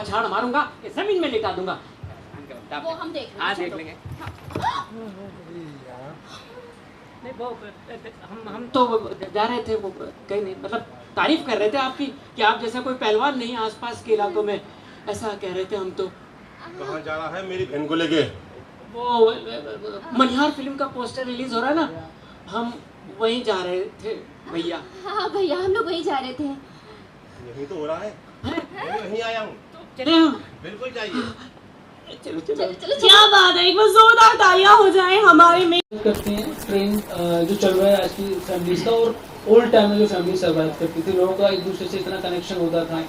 पछाड़ मारूंगा कि जमीन में लिटा दूंगा। वो हम देख लेंगे। हाँ देख लेंगे। नहीं वो हम तो जा रहे थे, वो कहीं नहीं, मतलब तारीफ कर रहे थे आपकी कि आप जैसा कोई पहलवान नहीं आसपास के इलाकों में, ऐसा कह रहे थे हम तो। कहाँ जा रहा है मेरी बहन को लेके? वो मनिहार फिल्म का पोस्टर रिलीज हो रहा है ना, हम वहीं जा रहे थे भैया। हाँ भैया हम लोग वहीं जा रहे थे। यही तो हो रहा है, मैं वहीं आया हूँ। चले हम? बिल्कुल चाहिए। चलो चलो चलो क्या बात है, एक बार जोरदार तालियां हो जाए हमारे में। करते हैं ट्रेंड जो चल रहा है आज की फैमिलीज का, और ओल्ड टाइम में जो फैमिली सर्वाइव करती थी, लोगों का एक दूसरे से इतना कनेक्शन होता था।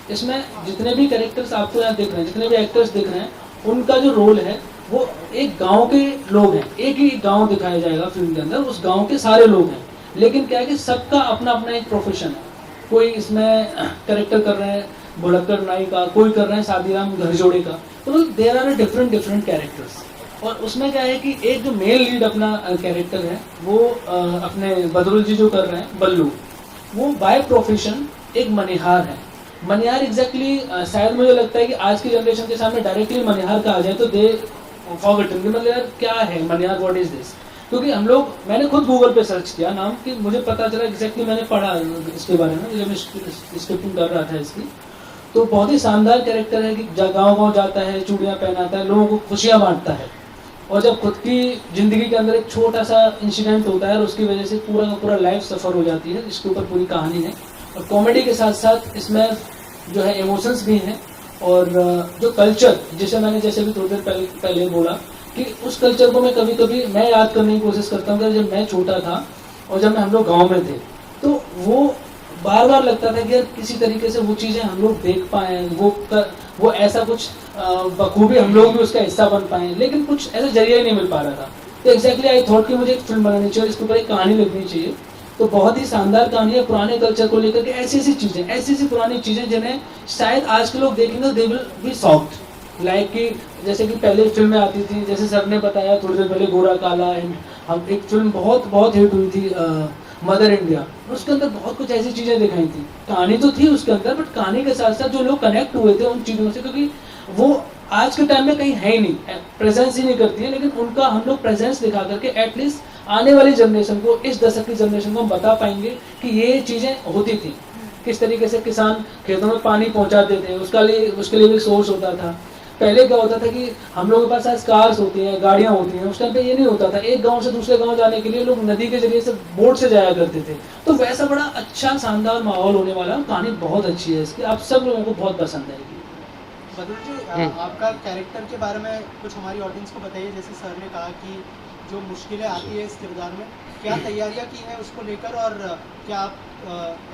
इसमें जितने भी कैरेक्टर्स आपको यहाँ दिख रहे हैं, जितने भी एक्टर्स दिख रहे हैं, उनका जो रोल है वो एक गांव के लोग हैं। एक ही गांव दिखाया जाएगा फिल्म के अंदर, उस गांव के सारे लोग हैं, लेकिन क्या है कि सबका अपना अपना एक प्रोफेशन है। कोई इसमें कैरेक्टर कर रहे हैं भुड़क्कर नाई का, कोई कर रहे हैं सादीराम घरजोड़े का, तो there are different different characters. और उसमें क्या है कि एक जो मेल लीड अपना कैरेक्टर है वो अपने बदरुल जी जो कर रहे हैं बल्लू, वो बाय प्रोफेशन एक मनिहार है। मनिहार एग्जैक्टली शायद मुझे लगता है कि आज की जनरेशन के सामने डायरेक्टली मनिहार कहा जाए तो दे फॉरगेटन कि मतलब यार क्या है मनिहार, व्हाट इज दिस। क्योंकि हम लोग, मैंने खुद गूगल पे सर्च किया नाम कि मुझे पता चला एग्जैक्टली, मैंने पढ़ा इसके बारे में जब मैं स्क्रिप्टिंग कर रहा था इसकी, तो बहुत ही शानदार कैरेक्टर है कि गाँव गाँव जाता है, चूड़ियाँ पहनाता है, लोगों को खुशियाँ बांटता है, और जब खुद की जिंदगी के अंदर एक छोटा सा इंसिडेंट होता है और उसकी वजह से पूरा का पूरा लाइफ सफर हो जाती है, इसके ऊपर पूरी कहानी है। और कॉमेडी के साथ साथ इसमें जो है इमोशंस भी हैं, और जो कल्चर जैसे मैंने जैसे भी थोड़ी देर पहले बोला कि उस कल्चर को मैं कभी कभी मैं याद करने की कोशिश करता हूँ कि जब मैं छोटा था और जब हम लोग गाँव में थे, तो वो बार बार लगता था कि यार किसी तरीके से वो चीज़ें हम लोग देख पाएँ, वो ऐसा कुछ बखूबी हम लोग भी उसका हिस्सा बन पाएँ, लेकिन कुछ ऐसा जरिया ही नहीं मिल पा रहा था। तो एग्जैक्टली आई थॉट कि मुझे एक फिल्म बनानी चाहिए, इसके ऊपर एक कहानी लिखनी चाहिए। तो बहुत ही शानदार कहानी है पुराने कल्चर को लेकर के, ऐसी ऐसी चीज़ें, ऐसी ऐसी पुरानी चीज़ें जिन्हें शायद आज के लोग देखेंगे they will be shocked. Like कि जैसे कि पहले फिल्में आती थी, जैसे सर ने बताया थोड़ी देर पहले गोरा काला, हम एक फिल्म बहुत हिट हुई थी मदर इंडिया, उसके अंदर बहुत कुछ ऐसी चीज़ें दिखाई थी। कहानी तो थी उसके अंदर, बट कहानी के साथ साथ जो लोग कनेक्ट हुए थे उन चीज़ों से, क्योंकि वो आज के टाइम में कहीं है ही नहीं, प्रेजेंस ही नहीं करती है, लेकिन उनका हम लोग प्रेजेंस दिखा करके एटलीस्ट आने वाली जनरेशन को, इस दशक की जनरेशन को हम बता पाएंगे कि ये चीज़ें होती थी। किस तरीके से किसान खेतों में पानी पहुंचाते थे, उसके लिए भी सोर्स होता था। पहले क्या होता था कि हम लोगों के पास आज कार्स होती हैं, गाड़ियाँ होती हैं, उस टाइम पे ये नहीं होता था। एक गांव से दूसरे गांव जाने के लिए लोग नदी के जरिए से बोट से जाया करते थे। तो वैसा बड़ा अच्छा शानदार माहौल होने वाला है। कहानी बहुत अच्छी है इसकी, आप सब लोगों को बहुत पसंद आएगी। बदरुल जी, आपका कैरेक्टर के बारे में कुछ हमारी ऑडियंस को बताइए। जैसे सर ने कहा कि जो मुश्किलें आती है इस किरदार में, क्या तैयारियां की हैं उसको लेकर, और क्या आप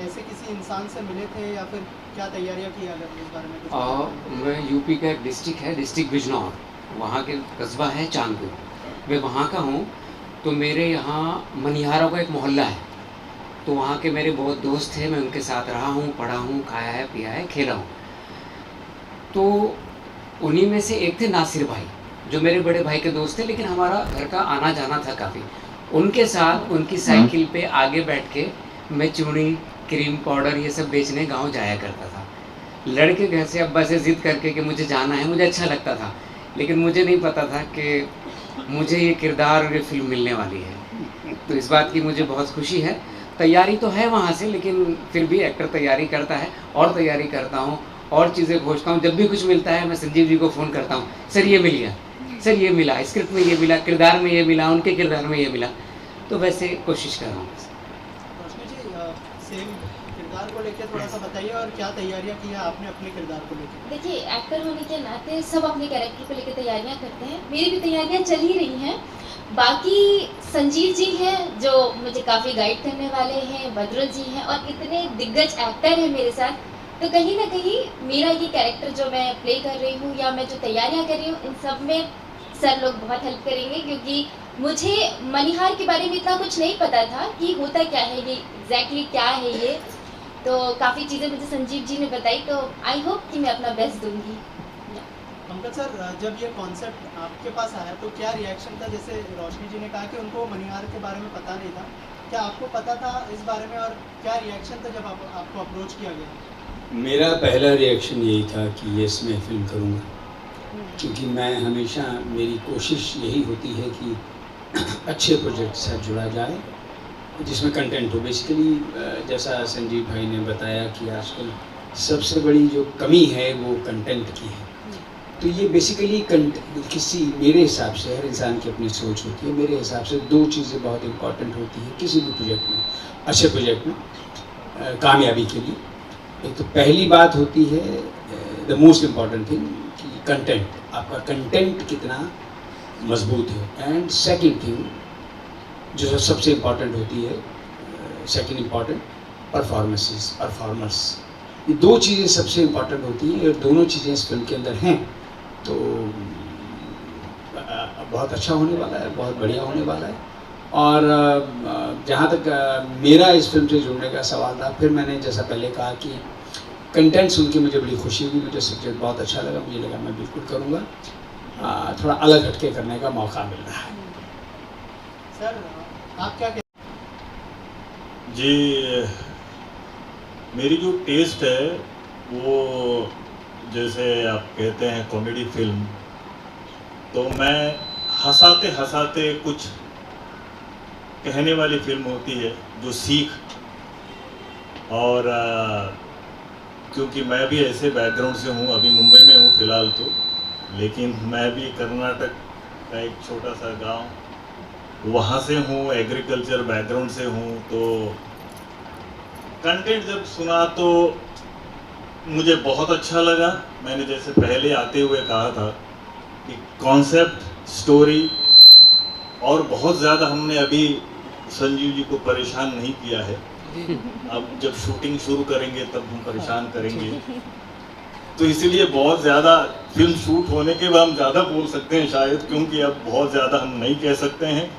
ऐसे किसी इंसान से मिले थे या फिर क्या तैयारियां की, अगर इस बारे में कुछ? मैं यूपी का एक डिस्ट्रिक्ट है, डिस्ट्रिक्ट बिजनौर, वहाँ के कस्बा है चांदपुर, मैं वहाँ का हूँ। तो मेरे यहाँ मनिहारों का एक मोहल्ला है, तो वहाँ के मेरे बहुत दोस्त थे, मैं उनके साथ रहा हूँ, पढ़ा हूँ, खाया है, पिया है, खेला हूँ। तो उन्हीं में से एक थे नासिर भाई, जो मेरे बड़े भाई के दोस्त थे, लेकिन हमारा घर का आना जाना था काफ़ी। उनके साथ उनकी साइकिल पे आगे बैठ के मैं चूड़ी, क्रीम पाउडर ये सब बेचने गांव जाया करता था। लड़के घर से अब्बा से ज़िद करके कि मुझे जाना है, मुझे अच्छा लगता था, लेकिन मुझे नहीं पता था कि मुझे ये किरदार और ये फिल्म मिलने वाली है। तो इस बात की मुझे बहुत खुशी है। तैयारी तो है वहाँ से, लेकिन फिर भी एक्टर तैयारी करता है, और तैयारी करता हूँ, और चीज़ें खोजता हूँ। जब भी कुछ मिलता है मैं संजीव जी को फ़ोन करता हूँ, सर ये मिल गया, सर ये मिला, स्क्रिप्ट में ये मिला, किरदार में ये मिला, उनके किरदार में ये मिला। तो वैसे कोशिश कर रहा हूँ। रोशनी जी, सेम किरदार को लेकर थोड़ा सा बताइए, और क्या तैयारियां की है आपने अपने किरदार को लेकर? देखिए, एक्टर होने के नाते सब अपने कैरेक्टर को लेकर तैयारियां करते हैं। मेरी भी तैयारियां चल ही रही हैं। बाकी संजीव जी हैं जो मुझे काफ़ी गाइड करने वाले हैं, बदरुल जी हैं, और इतने दिग्गज एक्टर हैं मेरे साथ। तो कहीं ना कहीं मेरा ये कैरेक्टर जो मैं प्ले कर रही हूँ या मैं जो तैयारियां कर रही हूँ, इन सब में सर लोग बहुत हेल्प करेंगे, क्योंकि मुझे मनिहार के बारे में इतना कुछ नहीं पता था कि होता क्या है, ये एग्जैक्टली क्या है ये। तो काफ़ी चीज़ें मुझे संजीव जी ने बताई, तो आई होप कि मैं अपना बेस्ट दूंगी। पंकज सर, जब ये कॉन्सेप्ट आपके पास आया तो क्या रिएक्शन था? जैसे रोशनी जी ने कहा कि उनको मनिहार के बारे में पता नहीं था, क्या आपको पता था इस बारे में, और क्या रिएक्शन था जब आपको अप्रोच किया गया? मेरा पहला रिएक्शन यही था कि यस मैं फिल्म करूँगा, क्योंकि मैं हमेशा मेरी कोशिश यही होती है कि अच्छे प्रोजेक्ट से जुड़ा जाए जिसमें कंटेंट हो। बेसिकली जैसा संजीव भाई ने बताया कि आजकल सबसे बड़ी जो कमी है वो कंटेंट की है। तो ये बेसिकली किसी, मेरे हिसाब से, हर इंसान की अपनी सोच होती है, मेरे हिसाब से दो चीज़ें बहुत इम्पॉर्टेंट होती हैं किसी भी प्रोजेक्ट में, अच्छे प्रोजेक्ट में कामयाबी के लिए। एक तो पहली बात होती है द मोस्ट इम्पॉर्टेंट थिंग कि कंटेंट, आपका कंटेंट कितना मजबूत है। एंड सेकंड थिंग जो सबसे इम्पॉर्टेंट होती है, सेकंड इम्पॉर्टेंट, परफॉर्मर्स। ये दो चीज़ें सबसे इम्पॉर्टेंट होती हैं और दोनों चीज़ें इस फिल्म के अंदर हैं, तो बहुत अच्छा होने वाला है, बहुत बढ़िया होने वाला है। और जहाँ तक मेरा इस फिल्म से जुड़ने का सवाल था, फिर मैंने जैसा पहले कहा कि कंटेंट सुन के मुझे बड़ी खुशी हुई, मुझे सब्जेक्ट बहुत अच्छा लगा, मुझे लगा मैं बिल्कुल करूँगा। थोड़ा अलग हटके करने का मौका मिल रहा है। सर आप क्या जी, मेरी जो टेस्ट है वो, जैसे आप कहते हैं कॉमेडी फिल्म, तो मैं हंसाते हंसाते कुछ कहने वाली फिल्म होती है जो सीख। और क्योंकि मैं भी ऐसे बैकग्राउंड से हूँ, अभी मुंबई में हूँ फ़िलहाल तो, लेकिन मैं भी कर्नाटक का एक छोटा सा गांव वहाँ से हूँ, एग्रीकल्चर बैकग्राउंड से हूँ। तो कंटेंट जब सुना तो मुझे बहुत अच्छा लगा। मैंने जैसे पहले आते हुए कहा था कि कॉन्सेप्ट, स्टोरी, और बहुत ज़्यादा हमने अभी संजीव जी को परेशान नहीं किया है। अब जब शूटिंग शुरू करेंगे तब हम परेशान करेंगे, तो इसीलिए बहुत ज़्यादा फिल्म शूट होने के बाद हम ज़्यादा बोल सकते हैं शायद, क्योंकि अब बहुत ज़्यादा हम नहीं कह सकते हैं।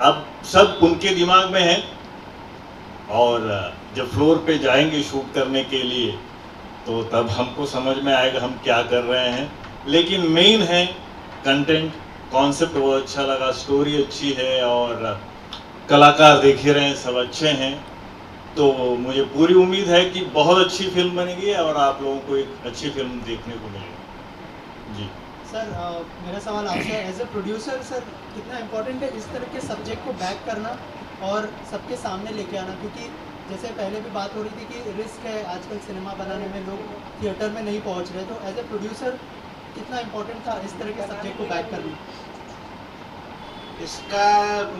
अब सब उनके दिमाग में है, और जब फ्लोर पे जाएंगे शूट करने के लिए तो तब हमको समझ में आएगा हम क्या कर रहे हैं। लेकिन मेन है कंटेंट, कॉन्सेप्ट वो अच्छा लगा, स्टोरी अच्छी है, और कलाकार देख ही रहे हैं सब अच्छे हैं। तो मुझे पूरी उम्मीद है कि बहुत अच्छी फिल्म बनेगी और आप लोगों को एक अच्छी फिल्म देखने को मिलेगी। जी सर, मेरा सवाल आपसे, एज ए प्रोड्यूसर सर कितना इम्पोर्टेंट है इस तरह के सब्जेक्ट को बैक करना और सबके सामने लेके आना, क्योंकि जैसे पहले भी बात हो रही थी कि रिस्क है आजकल सिनेमा बनाने में, लोग थिएटर में नहीं पहुंच रहे, तो एज ए प्रोड्यूसर कितना इम्पोर्टेंट था इस तरह के सब्जेक्ट को बैक करना? इसका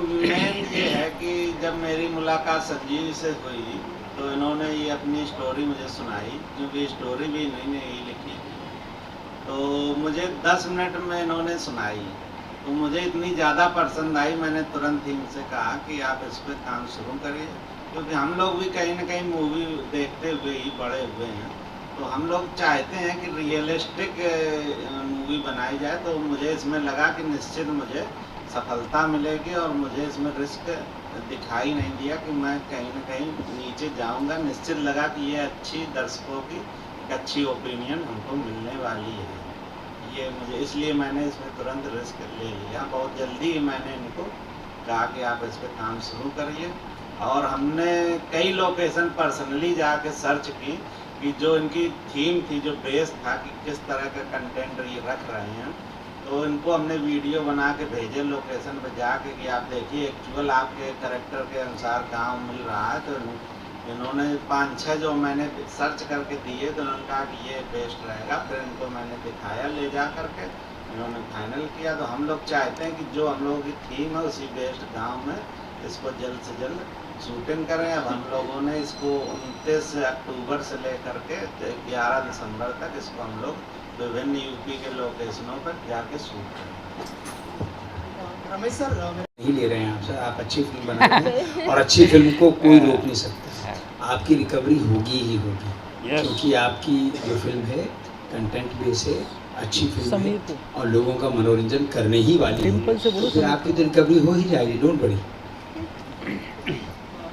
मेन ये है कि जब मेरी मुलाकात संजीव से हुई तो इन्होंने ये अपनी स्टोरी मुझे सुनाई, क्योंकि स्टोरी भी इन्होंने ही लिखी थी। तो मुझे 10 मिनट में इन्होंने सुनाई, तो मुझे इतनी ज़्यादा पसंद आई, मैंने तुरंत ही उनसे कहा कि आप इस पर काम शुरू करिए, क्योंकि हम लोग भी कहीं ना कहीं मूवी देखते हुए ही बड़े हुए हैं। तो हम लोग चाहते हैं कि रियलिस्टिक मूवी बनाई जाए। तो मुझे इसमें लगा कि निश्चित मुझे सफलता मिलेगी, और मुझे इसमें रिस्क दिखाई नहीं दिया कि मैं कहीं ना कहीं नीचे जाऊंगा। निश्चित लगा कि ये अच्छी दर्शकों की एक अच्छी ओपिनियन हमको मिलने वाली है। ये मुझे, इसलिए मैंने इसमें तुरंत रिस्क ले लिया। बहुत जल्दी ही मैंने इनको कहा कि आप इस पर काम शुरू करिए, और हमने कई लोकेशन पर्सनली जाके सर्च की कि जो इनकी थीम थी, जो बेस था कि किस तरह का कंटेंट ये रख रहे हैं। तो इनको हमने वीडियो बना के भेजे लोकेशन पे जाके कि आप देखिए एक्चुअल आपके कैरेक्टर के अनुसार गांव मिल रहा है। तो इन्होंने 5-6 जो मैंने सर्च करके दिए, तो उन्होंने कहा कि ये बेस्ट रहेगा। फिर इनको मैंने दिखाया ले जा करके, इन्होंने फाइनल किया। तो हम लोग चाहते हैं कि जो हम लोगों की थीम है उसी बेस्ड गाँव में इसको जल्द से जल्द शूटिंग करें। अब हम लोगों ने इसको 29 अक्टूबर से लेकर के 11 दिसंबर तक इसको हम लोग विभिन्न यूपी के लोकेशनों पर जाके शूट करें। रमेश सर, नहीं ले रहे हैं आपसे, आप अच्छी फिल्म बना रहे हैं और अच्छी फिल्म को कोई रोक नहीं सकता। आपकी रिकवरी होगी ही होगी, क्योंकि आपकी जो फिल्म है कंटेंट बेस है, अच्छी फिल्म है और लोगों का मनोरंजन करने ही वाली है, तो फिर आपकी तो रिकवरी हो ही जाएगी, डोंट वरी।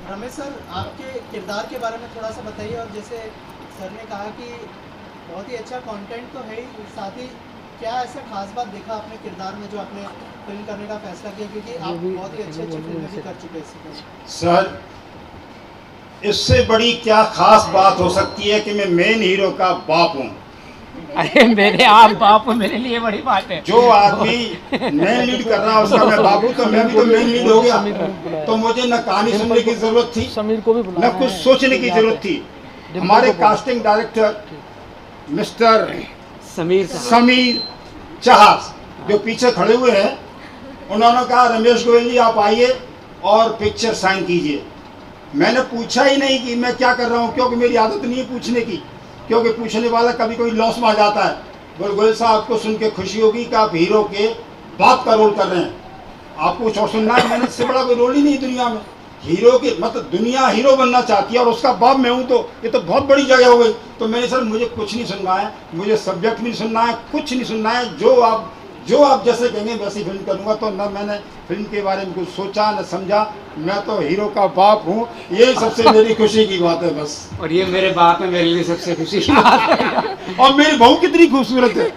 रमेश सर, आपके किरदार के बारे में थोड़ा सा बताइए। और जैसे सर ने कहा कि बहुत ही अच्छा कंटेंट तो है ही, साथ ही क्या ऐसा खास बात देखा आपने किरदार में जो आपने फिल्म करने का फैसला किया, क्योंकि आप बहुत ही अच्छी फिल्में भी कर चुके हैं। सर, इससे बड़ी क्या खास बात हो सकती है कि मैं मेन हीरो का बाप हूँ। अरे मेरे आप बाप हो, मेरे लिए बड़ी बात है। जो आदमी मेन लीड कर रहा है उसका मैं बाप हूँ, तो मैं भी तो मेन लीड हो गया। तो मुझे न कहानी सुनने की जरूरत थी, न कुछ सोचने की जरूरत थी। हमारे कास्टिंग डायरेक्टर मिस्टर समीर जहाज जो पीछे खड़े हुए हैं, उन्होंने कहा रमेश गोयल जी आप आइए और पिक्चर साइन कीजिए। मैंने पूछा ही नहीं कि मैं क्या कर रहा हूँ, क्योंकि मेरी आदत नहीं है पूछने की, क्योंकि पूछने वाला कभी कोई लॉस में आ जाता है। बोल गोयल साहब आपको सुन के खुशी होगी कि आप हीरो के बाप का रोल कर रहे हैं, आपको कुछ और सुनना है। मैंने इससे बड़ा कोई रोल ही नहीं दुनिया में। हीरो के मतलब दुनिया हीरो बनना चाहती है और उसका बाप मैं हूँ, तो ये तो बहुत बड़ी जगह हो गई। तो मैंने सर मुझे कुछ नहीं सुनना है, मुझे सब्जेक्ट नहीं सुनना है, कुछ नहीं सुनना है, जो आप जैसे कहेंगे वैसी फिल्म करूँगा। तो न मैंने फिल्म के बारे में कुछ सोचा न समझा, मैं तो हीरो का बाप हूँ, यही सबसे मेरी खुशी की बात है बस। और ये मेरे बाप में मेरे लिए सबसे खुशी की बात है। और मेरी बहू कितनी खूबसूरत है।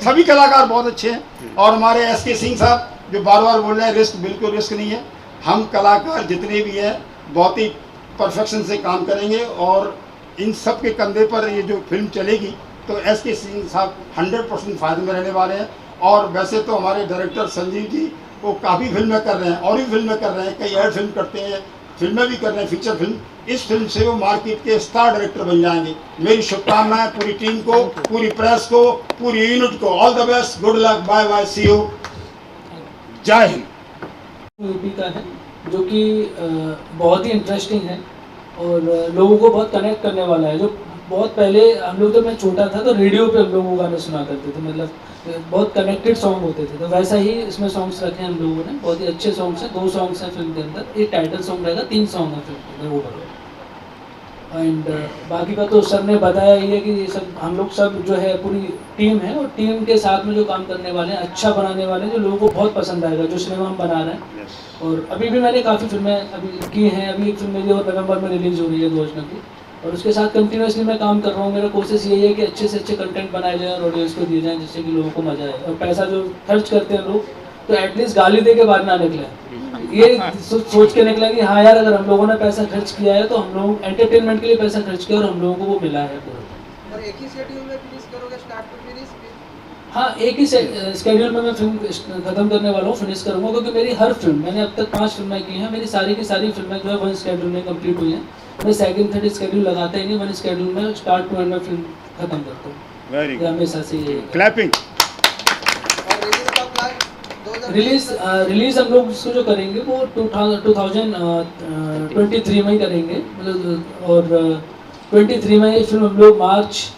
सभी कलाकार बहुत अच्छे हैं और हमारे SK सिंह साहब जो बार बार बोल रहे हैं रिस्क, बिल्कुल रिस्क नहीं है। हम कलाकार जितने भी हैं बहुत ही परफेक्शन से काम करेंगे और इन सब के कंधे पर ये जो फिल्म चलेगी तो SK सिंह साहब 100% फायदे में रहने वाले हैं। और वैसे तो हमारे डायरेक्टर संजीव जी वो काफ़ी फिल्में कर रहे हैं और भी फिल्में कर रहे हैं, कई ऐड फिल्म करते हैं, फिल्में भी कर रहे हैं, फीचर फिल्म। इस फिल्म से वो मार्केट के स्टार डायरेक्टर बन जाएंगे। मेरी शुभकामनाएं पूरी टीम को, पूरी प्रेस को, पूरी यूनिट को। All the best, good luck, bye bye, see you, जय हिंद। मूवी का है जो कि बहुत ही इंटरेस्टिंग है और लोगों को बहुत कनेक्ट करने वाला है। जो बहुत पहले हम लोग, जब मैं छोटा था तो रेडियो पे हम लोग वो गाने सुना करते थे, मतलब बहुत कनेक्टेड सॉन्ग होते थे। तो वैसा ही इसमें सॉन्ग्स रखे हैं हम लोगों ने, बहुत ही अच्छे सॉन्ग्स हैं। 2 सॉन्ग्स हैं फिल्म के अंदर, एक टाइटल सॉन्ग रहेगा, 3 सॉन्ग हैं फिल्म के अंदर ओवरऑल। एंड बाकी का तो सर ने बताया ही है कि ये सब हम लोग सब जो है पूरी टीम है और टीम के साथ में जो काम करने वाले हैं, अच्छा बनाने वाले हैं, जो लोगों को बहुत पसंद आएगा जो सिनेमा हम बना रहे हैं। और अभी भी मैंने काफ़ी फिल्में अभी की हैं, अभी एक फिल्म मेरी और नवंबर में रिलीज़ हो रही है 2 अजनबी की, और उसके साथ कंटिन्यूसली मैं काम कर रहा हूँ। मेरा कोशिश यही है कि अच्छे से अच्छे कंटेंट बनाए जाएँ और ऑडियंस को दिए जाएँ जिससे कि लोगों को मजा आए। और पैसा जो खर्च करते हैं लोग तो एटलीस्ट गाली दे के बाद ना निकले, ये सोच के निकला कि हाँ यार अगर हम लोगों ने पैसा खर्च किया है तो हम लोग एंटरटेनमेंट के लिए पैसा खर्च किया और हम लोगों को वो मिला है। और एक ही शेड्यूल में फिनिश करोगे, स्टार्ट टू फिनिश? हाँ, एक ही स्केड्यूल में मैं फिल्म खत्म करने वाला हूँ, फिनिश करूँगा, क्योंकि मेरी हर फिल्म, मैंने अब तक 5 फिल्में की हैं, मेरी सारी की सारी फिल्में जो है 1 स्केड्यूल में कंप्लीट हुई हैं। मैं सेकंड थर्ड स्केड्यूल लगाता ही नहीं, 1 स्केड्यूल में स्टार्ट टू एंड में फिल्म खत्म करता हूँ। वेरी गुड, हमेशा से ये क्लैपिंग। रिलीज हम लोग इसको जो करेंगे वो 2023 में ही करेंगे, मतलब और 23 में ये फिल्म हम लोग मार्च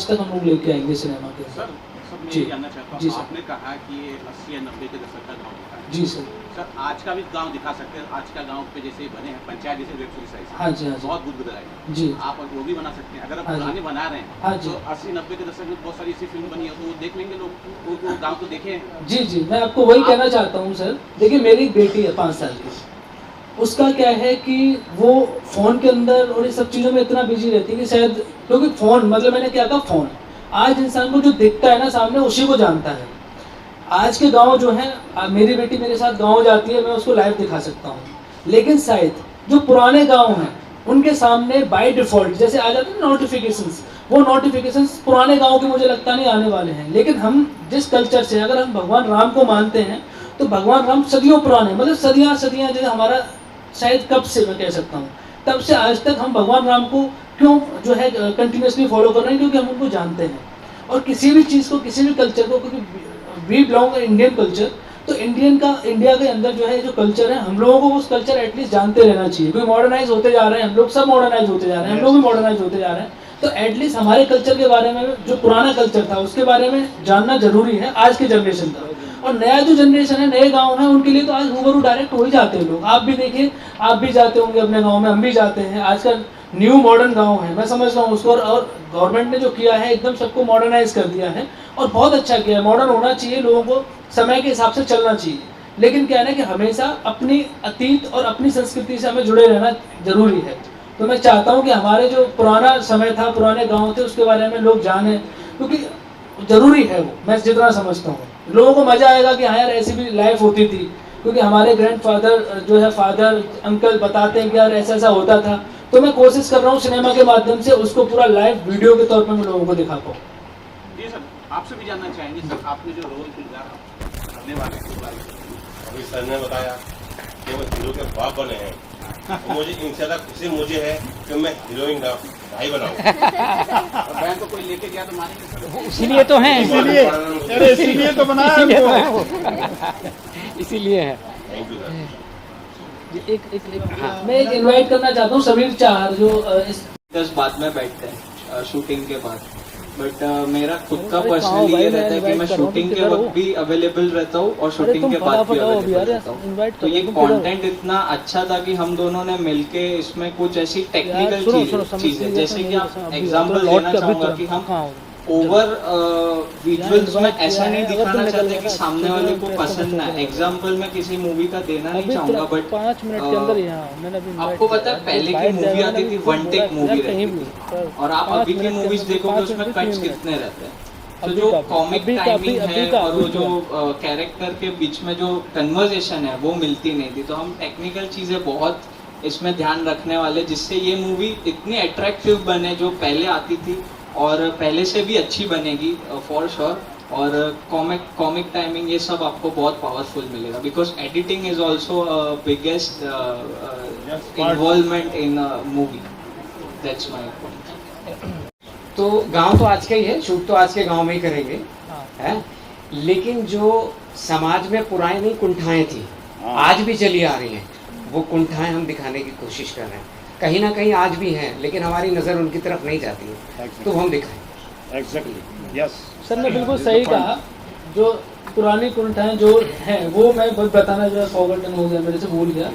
तक हम लोग लेके आएंगे सिनेमा के। सर, जी जानना चाहता जी हूँ, सर। आपने कहा कि 80 या 90 के दशक का गाँव दिखा है। जी सर। सर, आज का भी गांव दिखा सकते हैं? आज का गांव पे जैसे बने हैं पंचायत जैसे वेब सीरीज आई, हाँ जी, हाँ जी, बहुत बुद्ध है जी, आप वो भी बना सकते हैं। अगर आप हाँ जी, पुराने बना रहे हाँ हैं जी, तो 80-90 के दशक में बहुत सारी ऐसी फिल्म बनी है तो वो देख लेंगे लोग, वो गाँव को देखे हैं। जी जी, मैं आपको वही कहना चाहता हूँ सर। देखिए मेरी बेटी है 5 साल की, उसका क्या है कि वो फ़ोन के अंदर और ये सब चीज़ों में इतना बिजी रहती है कि शायद, क्योंकि फ़ोन मतलब मैंने क्या कहा, फ़ोन आज इंसान को जो दिखता है ना सामने उसी को जानता है। आज के गांव जो हैं, मेरी बेटी मेरे साथ गांव जाती है, मैं उसको लाइव दिखा सकता हूँ, लेकिन शायद जो पुराने गांव हैं उनके सामने बाय डिफ़ॉल्ट जैसे आ जाते हैं नोटिफिकेशंस, वो नोटिफिकेशंस पुराने गांव के मुझे लगता नहीं आने वाले हैं। लेकिन हम जिस कल्चर से, अगर हम भगवान राम को मानते हैं तो भगवान राम सदियों पुराने, मतलब सदियाँ जैसे हमारा शायद कब से मैं कह सकता हूँ, तब से आज तक हम भगवान राम को क्यों जो है कंटिन्यूसली फॉलो कर रहे हैं, क्योंकि हम उनको जानते हैं। और किसी भी चीज़ को, किसी भी कल्चर को, क्योंकि वी बिलोंग इंडियन कल्चर, तो इंडिया के अंदर जो है जो कल्चर है, हम लोगों को उस कल्चर एटलीस्ट जानते रहना चाहिए। क्योंकि मॉडर्नाइज होते जा रहे हैं हम लोग, सब मॉडर्नाइज होते जा रहे हैं, हम लोग भी मॉडर्नाइज होते जा रहे हैं, तो एटलीस्ट हमारे कल्चर के बारे में, जो पुराना कल्चर था उसके बारे में जानना जरूरी है आज के जनरेशन का। और नया जो जनरेशन है, नए गांव हैं, उनके लिए तो आज रूबरू डायरेक्ट हो ही जाते हैं लोग। आप भी देखिए, आप भी जाते होंगे अपने गांव में, हम भी जाते हैं। आजकल न्यू मॉडर्न गांव है, मैं समझ रहा हूँ उसको, और गवर्नमेंट ने जो किया है एकदम सबको मॉडर्नाइज कर दिया है और बहुत अच्छा किया है। मॉडर्न होना चाहिए, लोगों को समय के हिसाब से चलना चाहिए, लेकिन क्या है ना कि हमेशा अपनी अतीत और अपनी संस्कृति से हमें जुड़े रहना जरूरी है। तो मैं चाहता हूँ कि हमारे जो पुराना समय था, पुराने गाँव थे, उसके बारे में लोग जानें, क्योंकि ज़रूरी है वो। मैं जितना समझता हूँ लोगों को मज़ा आएगा कि हाँ यार ऐसी भी लाइफ होती थी, क्योंकि हमारे ग्रैंडफादर जो है फादर अंकल बताते हैं कि यार ऐसा ऐसा होता था, तो मैं कोशिश कर रहा हूँ सिनेमा के माध्यम से उसको पूरा लाइव वीडियो के तौर पर मैं लोगों को दिखा पाऊँ। जी सर, आपसे भी जानना चाहेंगे सर, आपने जो रोल किरदार करने वाले हैं, अभी सर ने बताया कि वो हीरो के बाप बने हैं, तो मुझे इनसे ज़्यादा खुशी मुझे है कि मैं हीरोइन का भाई बनाऊं। और बहन को कोई लेके गया तो मानेंगे सर? इसीलिए तो हैं, इसीलिए तो बनाया इसीलिए है। Thank you sir. मैं एक इनवाइट करना चाहता हूँ समीर चाहर जो इस 10 बाद में बैठते हैं शूटिंग के बाद, बट मेरा खुद का पर्सनली ये रहता है कि मैं शूटिंग के वक्त भी अवेलेबल रहता हूँ और शूटिंग के बाद भी अवेलेबल रहता हूँ। तो ये कंटेंट इतना अच्छा था कि हम दोनों ने मिलके इसमें कुछ ऐसी टेक्निकल चीजें, जैसे कि आप एग्जांपल लेना चाहूँगा कि हम ओवर विजुअल्स में ऐसा नहीं दिखाना चाहते कि सामने वाले को पसंद ना। एग्जांपल मैं किसी मूवी का देना नहीं चाहूँगा, बट 5 मिनट के अंदर आपको पता है पहले की मूवी आती थी, वन टेक मूवी रहती थी, और आप अभी की मूवीज देखोगे उसमें कट्स कितने रहते हैं। तो जो कॉमिक टाइमिंग है और वो जो कैरेक्टर के बीच में जो कन्वर्सेशन है वो मिलती नहीं थी। तो हम टेक्निकल चीज़ें बहुत इसमें ध्यान रखने वाले, जिससे ये मूवी इतनी अट्रैक्टिव बने जो पहले आती थी और पहले से भी अच्छी बनेगी फॉर श्योर। और कॉमिक टाइमिंग ये सब आपको बहुत पावरफुल मिलेगा, because editing is also biggest involvement in movie. That's my point. तो गांव तो आज का ही है, शूट तो आज के गांव में ही करेंगे, है? लेकिन जो समाज में पुरानी कुंठाएं थी आज भी चली आ रही हैं, वो कुंठाएं हम दिखाने की कोशिश कर रहे हैं। कहीं ना कहीं आज भी हैं, लेकिन हमारी नज़र उनकी तरफ नहीं जाती है, तो हम दिखाएं। एग्जैक्टली, यस सर ने बिल्कुल सही कहा। जो पुरानी कुंठाएं जो हैं वो मैं बताना जो है फॉरगॉटन हो गया, मेरे से भूल गया।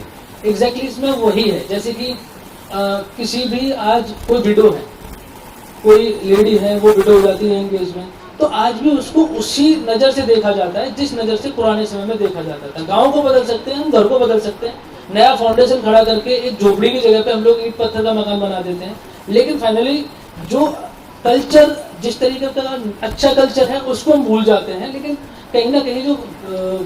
एग्जैक्टली इसमें वही है, जैसे कि किसी भी आज कोई विडो है, कोई लेडी है वो विडो हो जाती है एंगेज में, तो आज भी उसको उसी नज़र से देखा जाता है जिस नज़र से पुराने समय में देखा जाता था। गाँव को बदल सकते हैं हम, घर को बदल सकते हैं, नया फाउंडेशन खड़ा करके एक झोपड़ी की जगह पे हम लोग ईंट पत्थर का मकान बना देते हैं, लेकिन फाइनली जो कल्चर जिस तरीके का अच्छा कल्चर है उसको हम भूल जाते हैं। लेकिन कहीं ना कहीं जो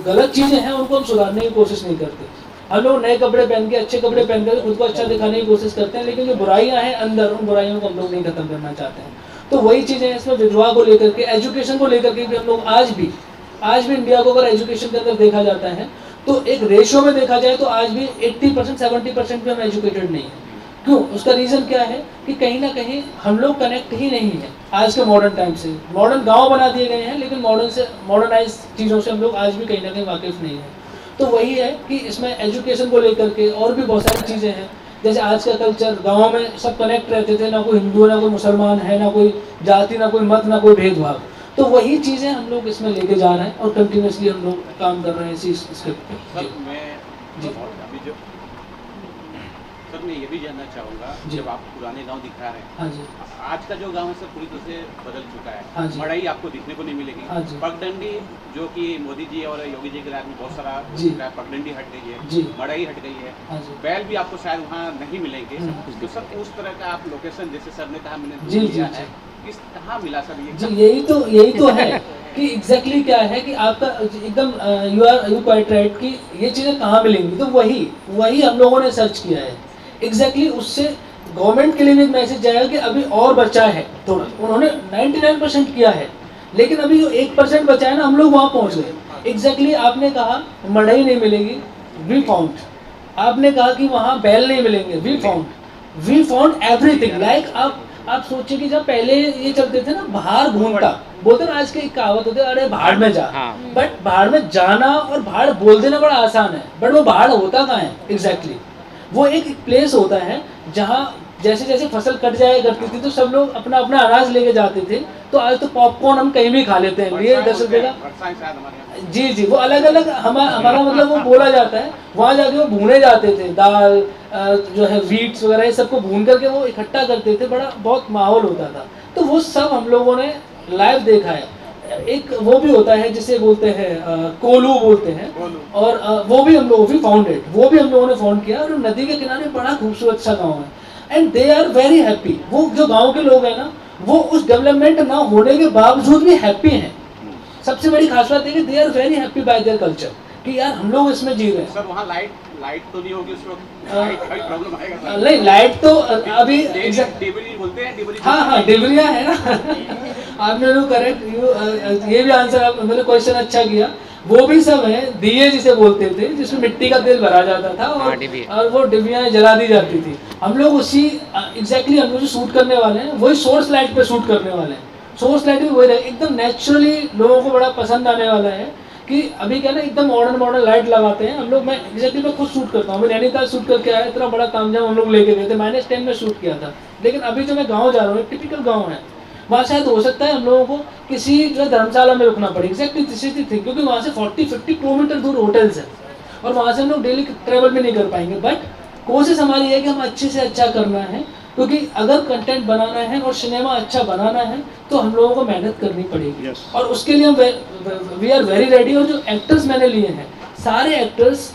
गलत चीज़ें हैं उनको हम सुधारने की कोशिश नहीं करते। हम लोग नए कपड़े पहन के, अच्छे कपड़े पहन कर खुद को अच्छा दिखाने की कोशिश करते हैं, लेकिन जो बुराइयां हैं अंदर, उन बुराइयों को हम लोग नहीं खत्म करना चाहते हैं। तो वही चीज़ें हैं इसमें, विधवा को लेकर के, एजुकेशन को लेकर के भी हम लोग आज भी इंडिया को अगर एजुकेशन के अंदर देखा जाता है तो एक रेशियो में देखा जाए तो आज भी 80% 70% भी हम एजुकेटेड नहीं है। क्यों? उसका रीज़न क्या है कि कहीं ना कहीं हम लोग कनेक्ट ही नहीं है आज के मॉडर्न टाइम से। मॉडर्न गांव बना दिए गए हैं, लेकिन मॉडर्नाइज चीज़ों से हम लोग आज भी कहीं ना कहीं वाकिफ नहीं है। तो वही है कि इसमें एजुकेशन को लेकर के और भी बहुत सारी चीज़ें हैं। जैसे आज का कल्चर, गाँव में सब कनेक्ट रहते थे, ना कोई हिंदू है, ना कोई मुसलमान है, ना कोई जाति, ना कोई मत, ना कोई भेदभाव। तो वही चीज़ें हम लोग इसमें लेके जा रहे हैं और कंटिन्यूसली हम लोग काम कर रहे हैं इसी स्क्रिप्ट पे। सर मैं ये भी जानना चाहूँगा, जब आप पुराने गांव दिखा रहे हैं, हाँ जी, आज का जो गांव है सब पूरी तरह से बदल चुका है। हाँ जी, मड़ई आपको दिखने को नहीं मिलेगी। हाँ जी, पगडंडी जो कि मोदी जी और योगी जी के राज में बहुत सारा जी, पगडंडी हट गई है, जी, मड़ई हट गई है, हाँ जी, बैल भी आपको शायद वहाँ नहीं मिलेंगे। तो सर उस तरह का आप लोकेशन, जैसे सर ने कहा मैंने जी, लिया जी, है, किस कहाँ मिला सर ये? जी, यही तो है कि एग्जैक्टली क्या है कि आपका एकदम यू क्वाइट राइट कि ये चीज़ें कहाँ मिलेंगी। तो वही हम लोगों ने सर्च किया है एग्जैक्टली। उससे गवर्नमेंट के लिए भी एक मैसेज जाएगा कि अभी और बचा है थोड़ा। उन्होंने 99% किया है, लेकिन अभी जो 1% बचा है ना, हम लोग वहाँ पहुँच गए। एग्जैक्टली आपने कहा मड़ई नहीं मिलेगी, वी फाउंड। आपने कहा कि वहाँ बैल नहीं मिलेंगे, वी फाउंड एवरीथिंग। लाइक आप सोचिए कि जब पहले ये चलते थे ना, बाहर घूमता, बोलते ना, आज की एक कहावत होती है, अरे भाड़ में जा। बट भाड़ में जाना और भाड़ बोल देना बड़ा आसान है, बट वो भाड़ होता कहाँ है एग्जैक्टली? वो एक प्लेस होता है जहाँ जैसे जैसे फसल कट जाया करती थी तो सब लोग अपना अपना अनाज लेके जाते थे। तो आज तो पॉपकॉर्न हम कहीं भी खा लेते हैं, लिए 10 रुपये का। जी, वो अलग अलग हमारा मतलब वो बोला जाता है। वहाँ जाके वो भूने जाते थे, दाल जो है वीट्स वगैरह, ये सबको भून करके वो इकट्ठा करते थे, बड़ा बहुत माहौल होता था। तो वो सब हम लोगों ने लाइव देखा है। एक वो भी होता है जिसे बोलते हैं कोलू बोलते हैं, और वो भी हम लोगों भी फाउंडेड, वो भी हम लोगों ने फाउंड किया। और नदी के किनारे बड़ा खूबसूरत सा गाँव है, and they are very happy. वो जो गांव के लोग हैं ना, वो उस डेवलपमेंट ना होने के बावजूद भी हैप्पी हैं। सबसे बड़ी खास बात है कि they are very happy by their culture. कि यार हम लोग इसमें जी रहे हैं। सर वहाँ लाइट तो नहीं होगी उस वक्त, लाइट का प्रॉब्लम आएगा। नहीं, लाइट तो अभी डिबरी बोलते हैं, डिबरी। हाँ डिबरिया है ना। आपने लोग करेक्ट, ये भी आंसर आप मैंने क्वेश्चन अच्छा किया। वो भी सब है, दिए जिसे बोलते थे, जिसमें मिट्टी का तेल भरा जाता था और वो डिबियाँ जला दी जाती थी। हम लोग उसी एग्जैक्टली हम लोग जो शूट करने वाले हैं वही सोर्स लाइट पे शूट करने वाले हैं। सोर्स लाइट भी वही रहे, एकदम नेचुरली लोगों को बड़ा पसंद आने वाला है। कि अभी क्या ना एकदम मॉडर्न लाइट लगाते हैं हम लोग। मैं एग्जैक्टली मैं खुद शूट करता हूँ। मैं नैनीताल शूट करके आया, इतना बड़ा तामझाम हम लोग लेके गए थे, -10 में शूट किया था। लेकिन अभी जो मैं गाँव जा रहा हूँ, एक टिपिकल गाँव है, वहाँ शायद हो सकता है हम लोगों को किसी जो धर्मशाला में रुकना पड़े। Exactly this is the thing, क्योंकि वहाँ से 40-50 किलोमीटर दूर होटल्स हैं और वहाँ से हम लोग डेली ट्रैवल भी नहीं कर पाएंगे। बट कोशिश हमारी है कि हम अच्छे से अच्छा करना है, क्योंकि अगर कंटेंट बनाना है और सिनेमा अच्छा बनाना है तो हम लोगों को मेहनत करनी पड़ेगी। और उसके लिए हम वी आर वेरी रेडी। और जो एक्टर्स मैंने लिए हैं, सारे एक्टर्स,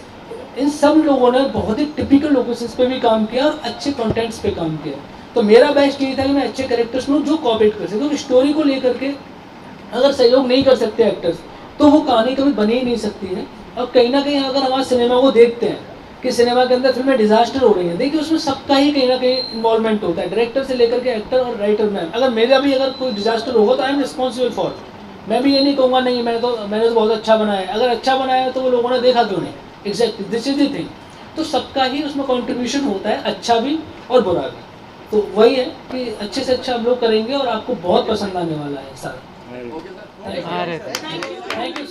इन सब लोगों ने बहुत ही टिपिकल लोकेशंस पे भी काम किया और अच्छे कंटेंट्स पे काम किया। तो मेरा बेस्ट ये था कि मैं अच्छे कैरेक्टर्स लूँ जो कॉपरेट कर सके। क्योंकि स्टोरी को लेकर के अगर सहयोग नहीं कर सकते एक्टर्स तो वो कहानी कभी बनी ही नहीं सकती है। और कहीं ना कहीं अगर हमारे सिनेमा को देखते हैं कि सिनेमा के अंदर फिल्में डिजास्टर हो रही है, देखिए उसमें सबका ही कहीं ना कहीं इन्वॉल्वमेंट होता है, डायरेक्टर से लेकर के एक्टर और राइटर में। अगर मेरा भी अगर कोई डिजास्टर होगा तो आई एम रिस्पॉन्सिबल फॉर। मैं भी ये नहीं कहूँगा नहीं मैंने तो बहुत अच्छा बनाया है। अगर अच्छा बनाया है तो वो लोगों ने देखा क्यों नहीं। Exactly this is the thing. तो सबका ही उसमें कॉन्ट्रीब्यूशन होता है, अच्छा भी और बुरा भी। तो वही है कि अच्छे से अच्छा हम लोग करेंगे और आपको बहुत पसंद आने वाला है सर। Thank you.